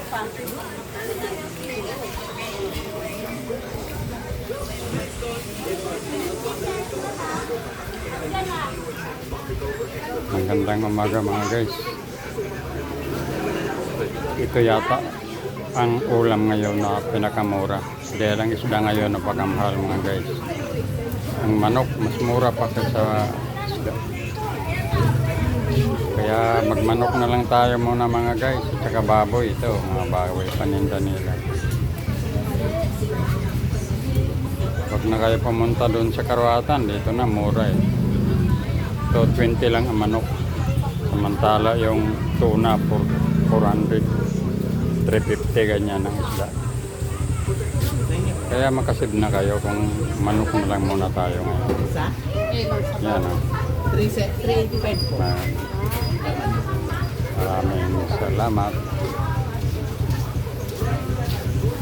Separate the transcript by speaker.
Speaker 1: Magandang umaga mga guys. Ito yata ang ulam ngayon na pinakamura. Dahil ang isda ngayon na pagkamahal mga guys. Ang manok mas mura pa sa isda. Kaya magmanok na lang tayo muna mga guys. At saka baboy ito, mga baboy paninda nila. Huwag na kayo pumunta doon sa Karuatan, dito na mura eh. So 20 lang ang manok. Samantala yung tuna 400, 350 ganyan ang isda. Kaya makasib na kayo kung manok na lang muna tayo ngayon. Yan o.
Speaker 2: 385 po.
Speaker 1: Maraming salamat.